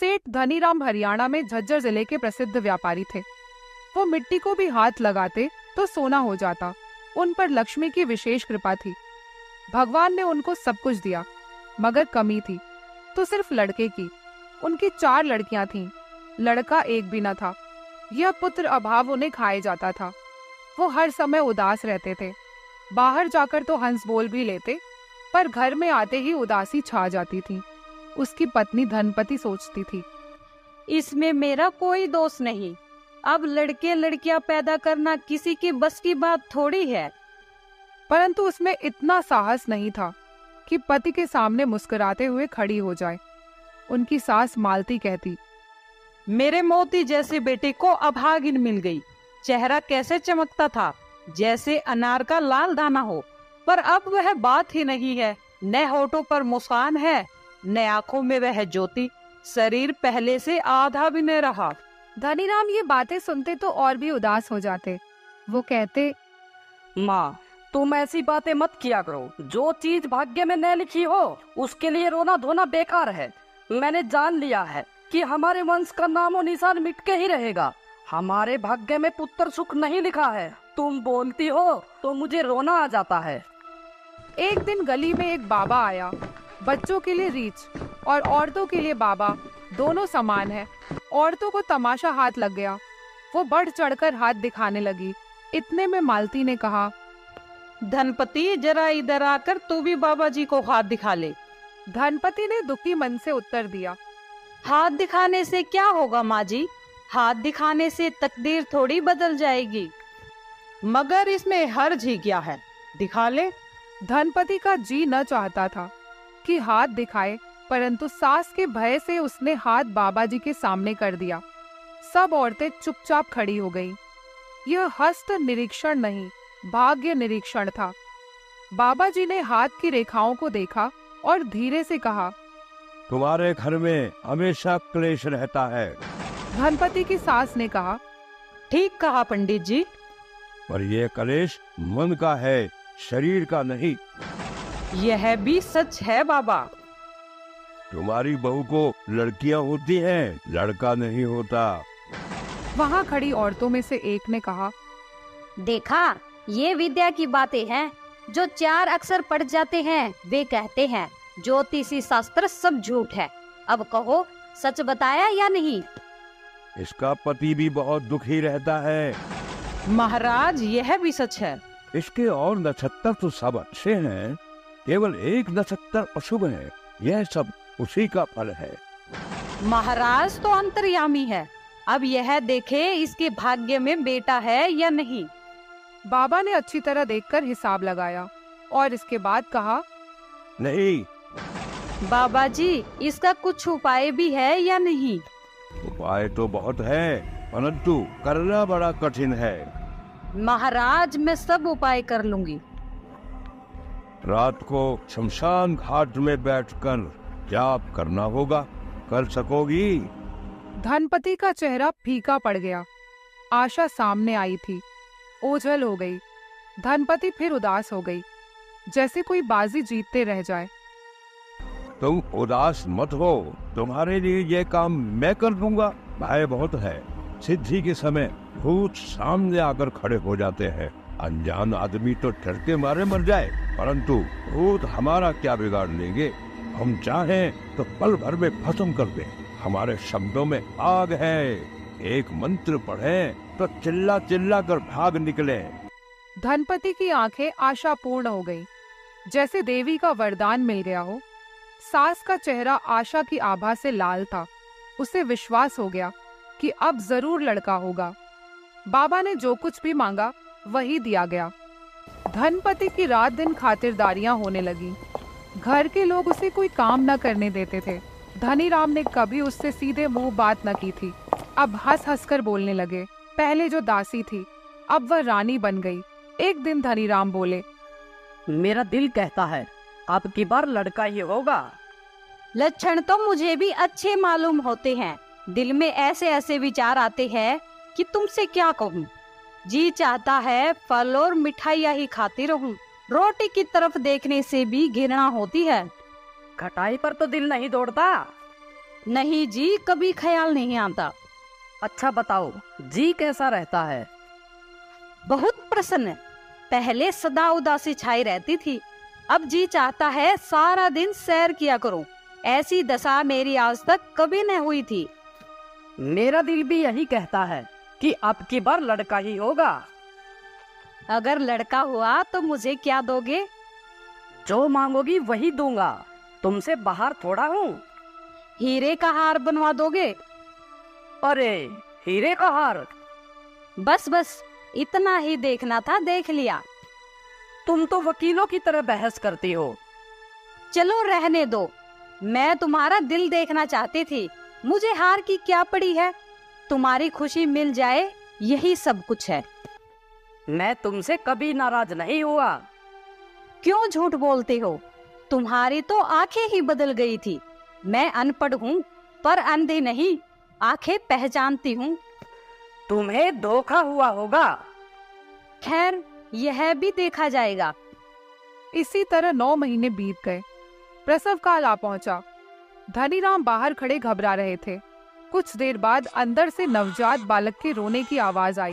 सेठ धनीराम हरियाणा में झज्जर जिले के प्रसिद्ध व्यापारी थे। वो मिट्टी को भी हाथ लगाते तो सोना हो जाता। उन पर लक्ष्मी की विशेष कृपा थी। भगवान ने उनको सब कुछ दिया, मगर कमी थी तो सिर्फ लड़के की। उनकी 4 लड़कियां थीं, लड़का एक भी न था। यह पुत्र अभाव उन्हें खाए जाता था। वो हर समय उदास रहते थे। बाहर जाकर तो हंस बोल भी लेते, पर घर में आते ही उदासी छा जाती थी। उसकी पत्नी धनपति सोचती थी, इसमें मेरा कोई दोष नहीं। अब लड़के लड़कियां पैदा करना किसी की बस की बात थोड़ी है। परंतु उसमें इतना साहस नहीं था कि पति के सामने मुस्कुराते हुए खड़ी हो जाए। उनकी सास मालती कहती, मेरे मोती जैसे बेटे को अभागिन मिल गई। चेहरा कैसे चमकता था, जैसे अनार का लाल दाना हो, पर अब वह बात ही नहीं है। न होठों पर मुस्कान है, न आंखों में वह ज्योति। शरीर पहले से आधा भी न रहा। धनीराम ये बातें सुनते तो और भी उदास हो जाते। वो कहते, माँ, तुम ऐसी बातें मत किया करो। जो चीज भाग्य में न लिखी हो उसके लिए रोना धोना बेकार है। मैंने जान लिया है कि हमारे वंश का नामो निशान मिट के ही रहेगा। हमारे भाग्य में पुत्र सुख नहीं लिखा है। तुम बोलती हो तो मुझे रोना आ जाता है। एक दिन गली में एक बाबा आया। बच्चों के लिए रीछ और औरतों के लिए बाबा दोनों समान है। औरतों को तमाशा हाथ लग गया। वो बढ़ चढ़कर हाथ दिखाने लगी। इतने में मालती ने कहा, धनपति, जरा इधर आकर तू भी बाबा जी को हाथ दिखा ले। धनपति ने दुखी मन से उत्तर दिया, हाथ दिखाने से क्या होगा माँ जी? हाथ दिखाने से तकदीर थोड़ी बदल जाएगी। मगर इसमें हर्ज ही क्या है, दिखा ले। धनपति का जी न चाहता था कि हाथ दिखाए, परंतु सास के भय से उसने हाथ बाबा जी के सामने कर दिया। सब औरतें चुपचाप खड़ी हो गईं। यह हस्त निरीक्षण नहीं, भाग्य निरीक्षण था। बाबा जी ने हाथ की रेखाओं को देखा और धीरे से कहा, तुम्हारे घर में हमेशा क्लेश रहता है। धनपति की सास ने कहा, ठीक कहा पंडित जी। पर यह क्लेश मन का है, शरीर का नहीं। यह भी सच है बाबा। तुम्हारी बहू को लड़कियां होती हैं, लड़का नहीं होता। वहाँ खड़ी औरतों में से एक ने कहा, देखा, ये विद्या की बातें हैं। जो 4 अक्षर पढ़ जाते हैं वे कहते हैं ज्योतिषी शास्त्र सब झूठ है। अब कहो, सच बताया या नहीं? इसका पति भी बहुत दुखी रहता है। महाराज, यह भी सच है। इसके और नक्षत्र तो सब अच्छे हैं, केवल एक नक्षत्र अशुभ है। यह सब उसी का फल है। महाराज तो अंतर्यामी है। अब यह देखे इसके भाग्य में बेटा है या नहीं। बाबा ने अच्छी तरह देखकर हिसाब लगाया और इसके बाद कहा, नहीं। बाबा जी, इसका कुछ उपाय भी है या नहीं? उपाय तो बहुत है, परंतु करना बड़ा कठिन है। महाराज, मैं सब उपाय कर लूंगी। रात को शमशान घाट में बैठकर जाप करना होगा। कर सकोगी? धनपति का चेहरा फीका पड़ गया। आशा सामने आई थी, ओझल हो गई। धनपति फिर उदास हो गई, जैसे कोई बाजी जीतते रह जाए। तुम उदास मत हो, तुम्हारे लिए ये काम मैं कर दूंगा। भय बहुत है, सिद्धि के समय भूत सामने आकर खड़े हो जाते हैं। अनजान आदमी तो डर के मारे मर जाए, परंतु भूत हमारा क्या बिगाड़ लेंगे। हम चाहें तो पल भर में खत्म कर दें। हमारे शब्दों में आग है। एक मंत्र पढ़ें तो चिल्ला चिल्ला कर भाग निकले। धनपति की आंखें आशापूर्ण हो गईं, जैसे देवी का वरदान मिल गया हो। सास का चेहरा आशा की आभा से लाल था। उसे विश्वास हो गया कि अब जरूर लड़का होगा। बाबा ने जो कुछ भी मांगा वही दिया गया। धनपति की रात दिन खातिरदारियां होने लगी। घर के लोग उसे कोई काम न करने देते थे। धनीराम ने कभी उससे सीधे मुंह बात न की थी। अब हंस हंस कर बोलने लगे। पहले जो दासी थी, अब वह रानी बन गई। एक दिन धनीराम बोले, मेरा दिल कहता है अब की बार लड़का ही होगा। लक्षण तो मुझे भी अच्छे मालूम होते हैं। दिल में ऐसे ऐसे विचार आते हैं कि तुमसे क्या कहूँ। जी चाहता है फल और मिठाइयाँ ही खाती रहूं। रोटी की तरफ देखने से भी घृणा होती है। खटाई पर तो दिल नहीं दौड़ता। नहीं जी, कभी ख्याल नहीं आता। अच्छा बताओ, जी कैसा रहता है? बहुत प्रसन्न। पहले सदा उदासी छाई रहती थी, अब जी चाहता है सारा दिन सैर किया करूं। ऐसी दशा मेरी आज तक कभी न हुई थी। मेरा दिल भी यही कहता है कि अब की बार लड़का ही होगा। अगर लड़का हुआ तो मुझे क्या दोगे? जो मांगोगी वही दूंगा, तुमसे बाहर थोड़ा हूँ। हीरे का हार बनवा दोगे? अरे हीरे का हार? बस बस, इतना ही देखना था, देख लिया। तुम तो वकीलों की तरह बहस करती हो। चलो रहने दो, मैं तुम्हारा दिल देखना चाहती थी। मुझे हार की क्या पड़ी है, तुम्हारी खुशी मिल जाए यही सब कुछ है। मैं तुमसे कभी नाराज नहीं हुआ। क्यों झूठ बोलते हो? तुम्हारी तो आंखें ही बदल गई थी। मैं अनपढ़ हूँ पर अंधी नहीं, आंखें पहचानती हूँ। तुम्हें धोखा हुआ होगा। खैर, यह भी देखा जाएगा। इसी तरह 9 महीने बीत गए। प्रसव काल आ पहुंचा। धनीराम बाहर खड़े घबरा रहे थे। कुछ देर बाद अंदर से नवजात बालक के रोने की आवाज आई।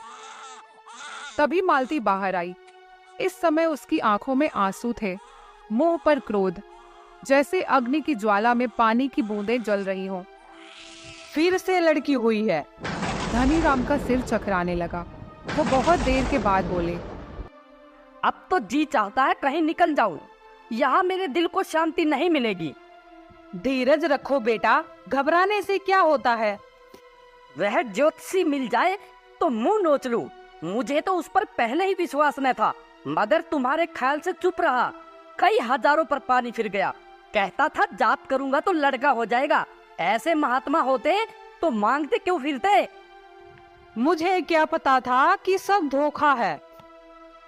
तभी मालती बाहर आई। इस समय उसकी आंखों में आंसू थे, मुंह पर क्रोध, जैसे अग्नि की ज्वाला में पानी की बूंदें जल रही हों। फिर से लड़की हुई है। धनीराम का सिर चकराने लगा। वो बहुत देर के बाद बोले, अब तो जी चाहता है कहीं निकल जाऊं। यहाँ मेरे दिल को शांति नहीं मिलेगी। धीरज रखो बेटा, घबराने से क्या होता है। वह ज्योतिषी मिल जाए तो मुंह नोच लूं। मुझे तो उस पर पहले ही विश्वास न था, मगर तुम्हारे ख्याल से चुप रहा। कई हजारों पर पानी फिर गया। कहता था जाप करूंगा तो लड़का हो जाएगा। ऐसे महात्मा होते तो मांगते क्यों फिरते? मुझे क्या पता था कि सब धोखा है।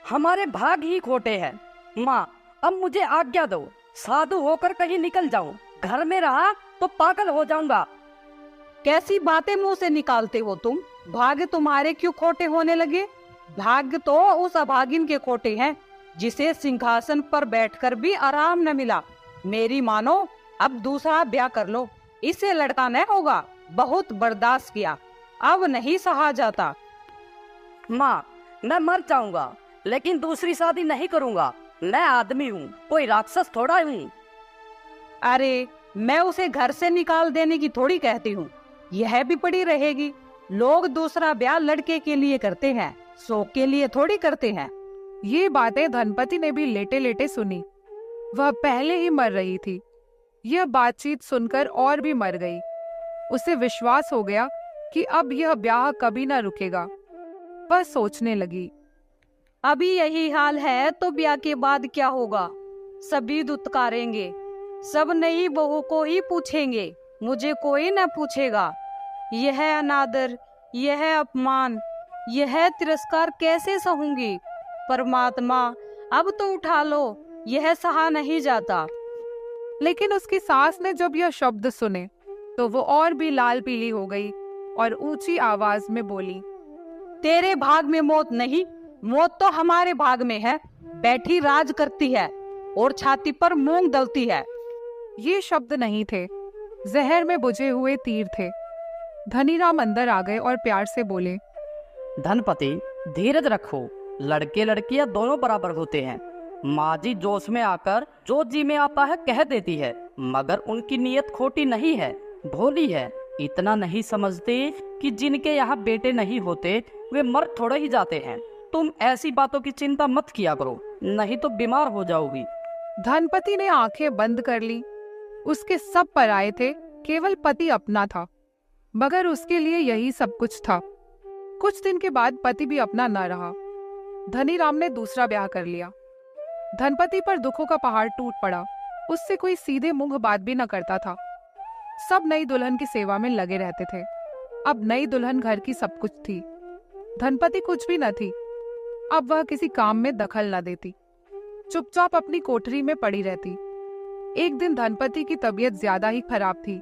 हमारे भाग ही खोटे हैं। माँ, अब मुझे आज्ञा दो, साधु होकर कहीं निकल जाऊं। घर में रहा तो पागल हो जाऊंगा। कैसी बातें मुंह से निकालते हो तुम? भाग्य तुम्हारे क्यों खोटे होने लगे? भाग्य तो उस अभागिन के खोटे हैं जिसे सिंहासन पर बैठकर भी आराम न मिला। मेरी मानो, अब दूसरा ब्याह कर लो। इससे लड़का न होगा। बहुत बर्दाश्त किया, अब नहीं सहा जाता। माँ, मैं मर जाऊंगा लेकिन दूसरी शादी नहीं करूंगा। मैं आदमी हूँ, कोई राक्षस थोड़ा हूँ। अरे, मैं उसे घर से निकाल देने की थोड़ी कहती हूँ। यह भी पड़ी रहेगी। लोग दूसरा ब्याह लड़के के लिए करते हैं, शौक के लिए थोड़ी करते हैं। ये बातें धनपति ने भी लेटे लेटे सुनी। वह पहले ही मर रही थी। यह बातचीत सुनकर और भी मर गई। उसे विश्वास हो गया कि अब यह ब्याह कभी न रुकेगा। वह सोचने लगी, अभी यही हाल है तो ब्याह के बाद क्या होगा? सभी दुत्कारेंगे, सब नई बहू को ही पूछेंगे, मुझे कोई न पूछेगा। यह अनादर, यह अपमान, यह तिरस्कार कैसे सहूंगी? परमात्मा, अब तो उठा लो, यह सहा नहीं जाता। लेकिन उसकी सास ने जब यह शब्द सुने तो वो और भी लाल पीली हो गई और ऊंची आवाज में बोली, तेरे भाग में मौत नहीं, मौत तो हमारे भाग में है। बैठी राज करती है और छाती पर मूंग दलती है। ये शब्द नहीं थे, जहर में बुझे हुए तीर थे। धनीराम अंदर आ गए और प्यार से बोले, धनपति, धीरज रखो। लड़के लड़कियां दोनों बराबर होते हैं। माँ जी जोश में आकर जो जी में आता है कह देती है, मगर उनकी नीयत खोटी नहीं है, भोली है। इतना नहीं समझते कि जिनके यहाँ बेटे नहीं होते वे मर थोड़े ही जाते हैं। तुम ऐसी बातों की चिंता मत किया करो, नहीं तो बीमार हो जाओगी। धनपति ने आंखें बंद कर ली। उसके सब पराये थे, केवल पति अपना था, मगर उसके लिए यही सब कुछ था। कुछ दिन के बाद पति भी अपना न रहा। धनीराम ने दूसरा ब्याह कर लिया। धनपति पर दुखों का पहाड़ टूट पड़ा। उससे कोई सीधे मुंह बात भी न करता था। सब नई दुल्हन की सेवा में लगे रहते थे। अब नई दुल्हन घर की सब कुछ थी। धनपति कुछ भी न थी। अब वह किसी काम में दखल न देती, चुपचाप अपनी कोठरी में पड़ी रहती। एक दिन धनपति की तबीयत ज्यादा ही खराब थी,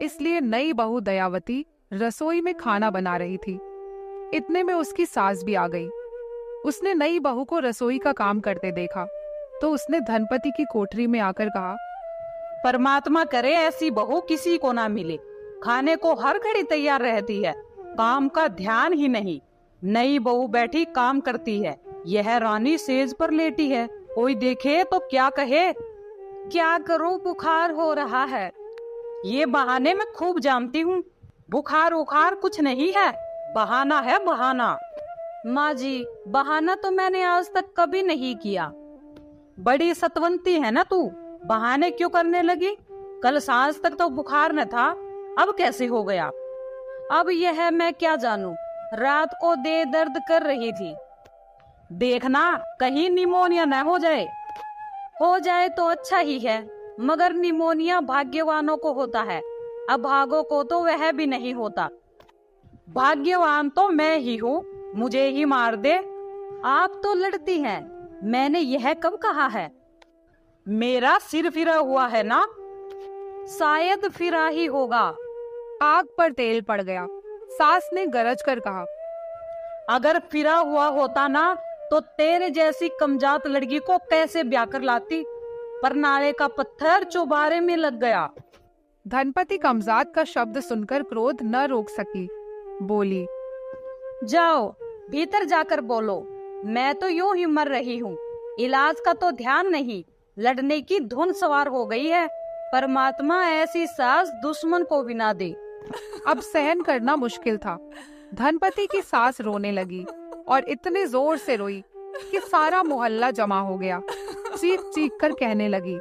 इसलिए नई बहू दयावती रसोई में खाना बना रही थी। इतने में उसकी सास भी आ गई। उसने नई बहू को रसोई का काम करते देखा तो उसने धनपति की कोठरी में आकर कहा, परमात्मा करे ऐसी बहू किसी को ना मिले। खाने को हर घड़ी तैयार रहती है, काम का ध्यान ही नहीं। नई बहू बैठी काम करती है, यह रानी सेज पर लेटी है, कोई देखे तो क्या कहे। क्या करूं, बुखार हो रहा है। ये बहाने मैं खूब जानती हूँ, बुखार उखार कुछ नहीं है, बहाना है बहाना। माँ जी, बहाना तो मैंने आज तक कभी नहीं किया। बड़ी सतवंती है ना तू, बहाने क्यों करने लगी? कल सांझ तक तो बुखार न था, अब कैसे हो गया? अब यह मैं क्या जानूं, रात को दे दर्द कर रही थी। देखना कहीं निमोनिया न हो जाए तो अच्छा ही है, मगर निमोनिया भाग्यवानों को होता है, अभागों को तो वह भी नहीं होता। भाग्यवान तो मैं ही हूँ, मुझे ही मार दे। आप तो लड़ती हैं, मैंने यह कब कहा है? मेरा सिर फिरा हुआ है ना? शायद फिरा ही होगा। आग पर तेल पड़ गया। सास ने गरज कर कहा, अगर फिरा हुआ होता ना तो तेरे जैसी कमजात लड़की को कैसे ब्याह कर लाती, पर नाले का पत्थर चौबारे में लग गया। धनपति कमजात का शब्द सुनकर क्रोध न रोक सकी, बोली, जाओ भीतर जाकर बोलो, मैं तो यूं ही मर रही हूँ, इलाज का तो ध्यान नहीं, लड़ने की धुन सवार हो गई है। परमात्मा ऐसी सास दुश्मन को भी ना दे। अब सहन करना मुश्किल था। धनपति की सास रोने लगी और इतने जोर से रोई कि सारा मोहल्ला जमा हो गया। चीख चीख कर कहने लगी,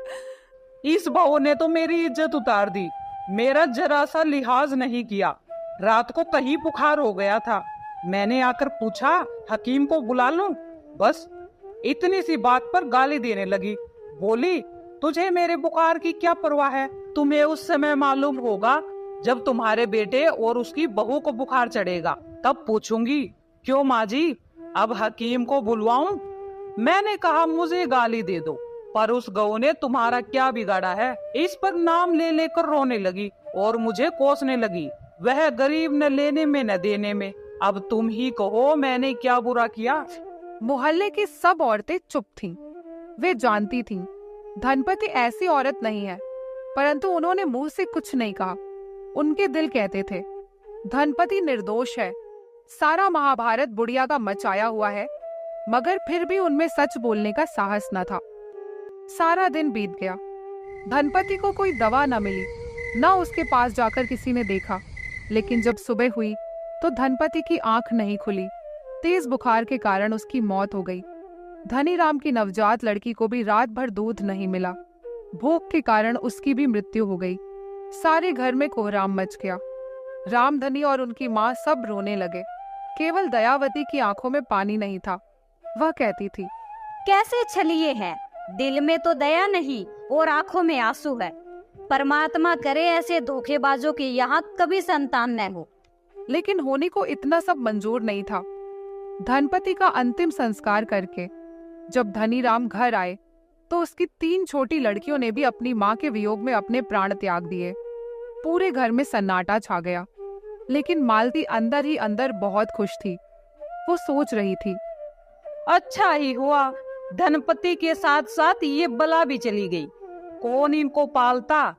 इस बहू ने तो मेरी इज्जत उतार दी, मेरा जरा सा लिहाज नहीं किया। रात को कहीं बुखार हो गया था, मैंने आकर पूछा हकीम को बुला लूं, बस इतनी सी बात पर गाली देने लगी। बोली, तुझे मेरे बुखार की क्या परवाह है? तुम्हें उस समय मालूम होगा जब तुम्हारे बेटे और उसकी बहू को बुखार चढ़ेगा, तब पूछूंगी। क्यों माँ जी, अब हकीम को बुलवाऊं? मैंने कहा मुझे गाली दे दो, पर उस गऊ ने तुम्हारा क्या बिगाड़ा है? इस पर नाम ले लेकर रोने लगी और मुझे कोसने लगी। वह गरीब न लेने में न देने में। अब तुम ही कहो मैंने क्या बुरा किया? मोहल्ले की सब औरतें चुप थीं। वे जानती थीं धनपति ऐसी औरत नहीं है, परंतु उन्होंने मुंह से कुछ नहीं कहा। उनके दिल कहते थे धनपति निर्दोष है, सारा महाभारत बुढ़िया का मचाया हुआ है, मगर फिर भी उनमें सच बोलने का साहस न था। सारा दिन बीत गया, धनपति को कोई दवा न मिली, न उसके पास जाकर किसी ने देखा। लेकिन जब सुबह हुई तो धनपति की आंख नहीं खुली। तेज बुखार के कारण उसकी मौत हो गई। धनीराम की नवजात लड़की को भी रात भर दूध नहीं मिला। भूख के कारण उसकी भी मृत्यु हो गई। सारे घर में कोहराम मच गया। रामधनी और उनकी माँ सब रोने लगे। केवल दयावती की आंखों में पानी नहीं था। वह कहती थी, कैसे छलिए हैं, दिल में तो दया नहीं और आंखों में आंसू है। परमात्मा करे ऐसे धोखेबाजों के यहाँ कभी संतान न हो। लेकिन होनी को इतना सब मंजूर नहीं था। धनपति का अंतिम संस्कार करके जब धनीराम घर आए तो उसकी 3 छोटी लड़कियों ने भी अपनी माँ के वियोग में अपने प्राण त्याग दिए। पूरे घर में सन्नाटा छा गया। लेकिन मालती अंदर ही अंदर बहुत खुश थी। वो सोच रही थी, अच्छा ही हुआ धनपति के साथ साथ ये बला भी चली गई। कौन इनको पालता,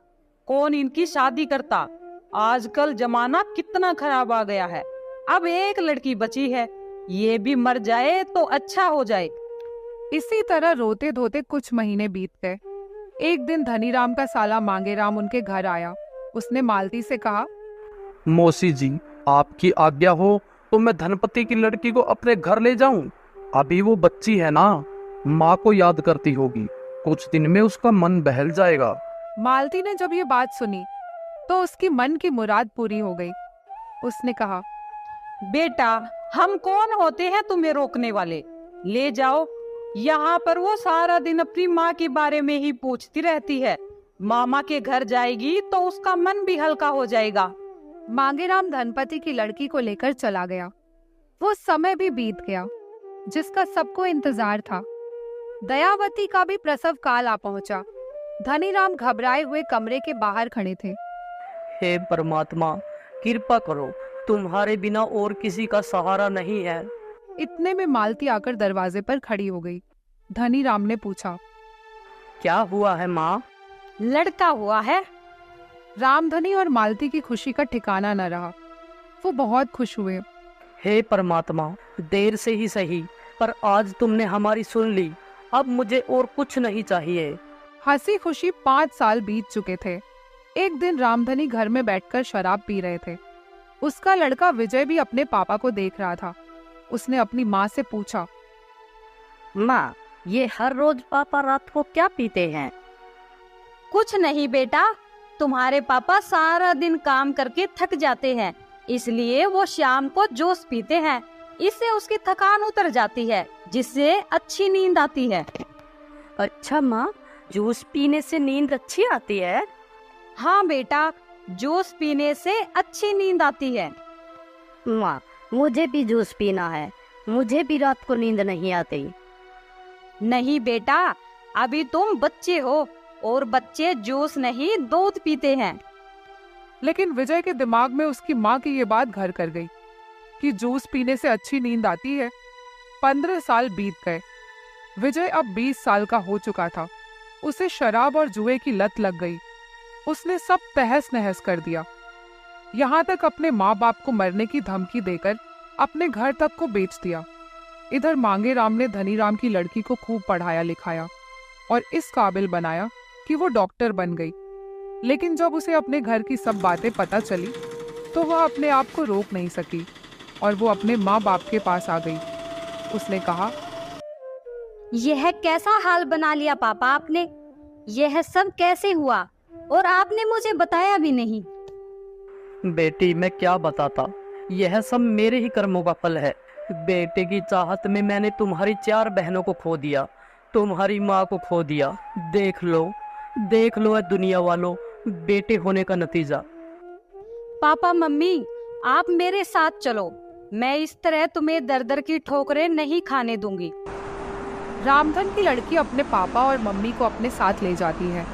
कौन इनकी शादी करता। आजकल जमाना कितना खराब आ गया है। अब एक लड़की बची है, ये भी मर जाए तो अच्छा हो जाए। इसी तरह रोते धोते कुछ महीने बीत गए। एक दिन धनीराम का साला मांगेराम उनके घर आया। उसने मालती से कहा, मौसी जी, आपकी आज्ञा हो तो मैं धनपति की लड़की को अपने घर ले जाऊं। अभी वो बच्ची है ना, माँ को याद करती होगी, कुछ दिन में उसका मन बहल जाएगा। मालती ने जब ये बात सुनी तो उसकी मन की मुराद पूरी हो गई। उसने कहा, बेटा, हम कौन होते हैं तुम्हें रोकने वाले? ले जाओ। यहाँ पर वो सारा दिन अपनी माँ के बारे में ही पूछती रहती है। मामा के घर जाएगी तो उसका मन भी हल्का हो जाएगा। मांगेराम धनपति की लड़की को लेकर चला गया। वो समय भी बीत गया जिसका सबको इंतजार था। दयावती का भी प्रसव काल आ पहुंचा। धनीराम घबराए हुए कमरे के बाहर खड़े थे। हे परमात्मा, कृपा करो, तुम्हारे बिना और किसी का सहारा नहीं है। इतने में मालती आकर दरवाजे पर खड़ी हो गई। धनीराम ने पूछा, क्या हुआ है माँ? लड़का हुआ है। रामधनी और मालती की खुशी का ठिकाना न रहा। वो बहुत खुश हुए। हे परमात्मा, देर से ही सही, पर आज तुमने हमारी सुन ली। अब मुझे और कुछ नहीं चाहिए। हंसी खुशी 5 साल बीत चुके थे। एक दिन रामधनी घर में बैठकर शराब पी रहे थे। उसका लड़का विजय भी अपने पापा को देख रहा था। उसने अपनी माँ से पूछा, माँ, ये हर रोज पापा रात को क्या पीते हैं? कुछ नहीं बेटा, तुम्हारे पापा सारा दिन काम करके थक जाते हैं, इसलिए वो शाम को जूस पीते हैं। इससे उसकी थकान उतर जाती है, जिससे अच्छी नींद आती है। अच्छा माँ, जूस पीने से नींद अच्छी आती है? हाँ बेटा, जूस पीने से अच्छी नींद आती है। माँ, मुझे भी जूस पीना है। मुझे भी रात को नींद नहीं आती। नहीं बेटा, अभी तुम बच्चे हो और बच्चे जूस नहीं दूध पीते हैं। लेकिन विजय के दिमाग में उसकी माँ की ये बात घर कर गई कि जूस पीने से अच्छी नींद आती है। 15 साल बीत गए। विजय अब 20 साल का हो चुका था। उसे शराब और जुए की लत लग गई। उसने सब तहस नहस कर दिया, यहाँ तक अपने माँ बाप को मरने की धमकी देकर अपने घर तक को बेच दिया। इधर मांगेराम ने धनीराम की लड़की को खूब पढ़ाया लिखाया और इस काबिल बनाया कि वो डॉक्टर बन गई। लेकिन जब उसे अपने घर की सब बातें पता चली तो वह अपने आप को रोक नहीं सकी और वो अपने माँ बाप के पास आ गई। उसने कहा, यह कैसा हाल बना लिया पापा आपने? यह सब कैसे हुआ और आपने मुझे बताया भी नहीं? बेटी, मैं क्या बताता, यह सब मेरे ही कर्मों का फल है। बेटे की चाहत में मैंने तुम्हारी 4 बहनों को खो दिया, तुम्हारी माँ को खो दिया। देख लो है दुनिया वालों, बेटे होने का नतीजा। पापा मम्मी, आप मेरे साथ चलो, मैं इस तरह तुम्हें दर दर की ठोकरें नहीं खाने दूंगी। रामधन की लड़की अपने पापा और मम्मी को अपने साथ ले जाती है।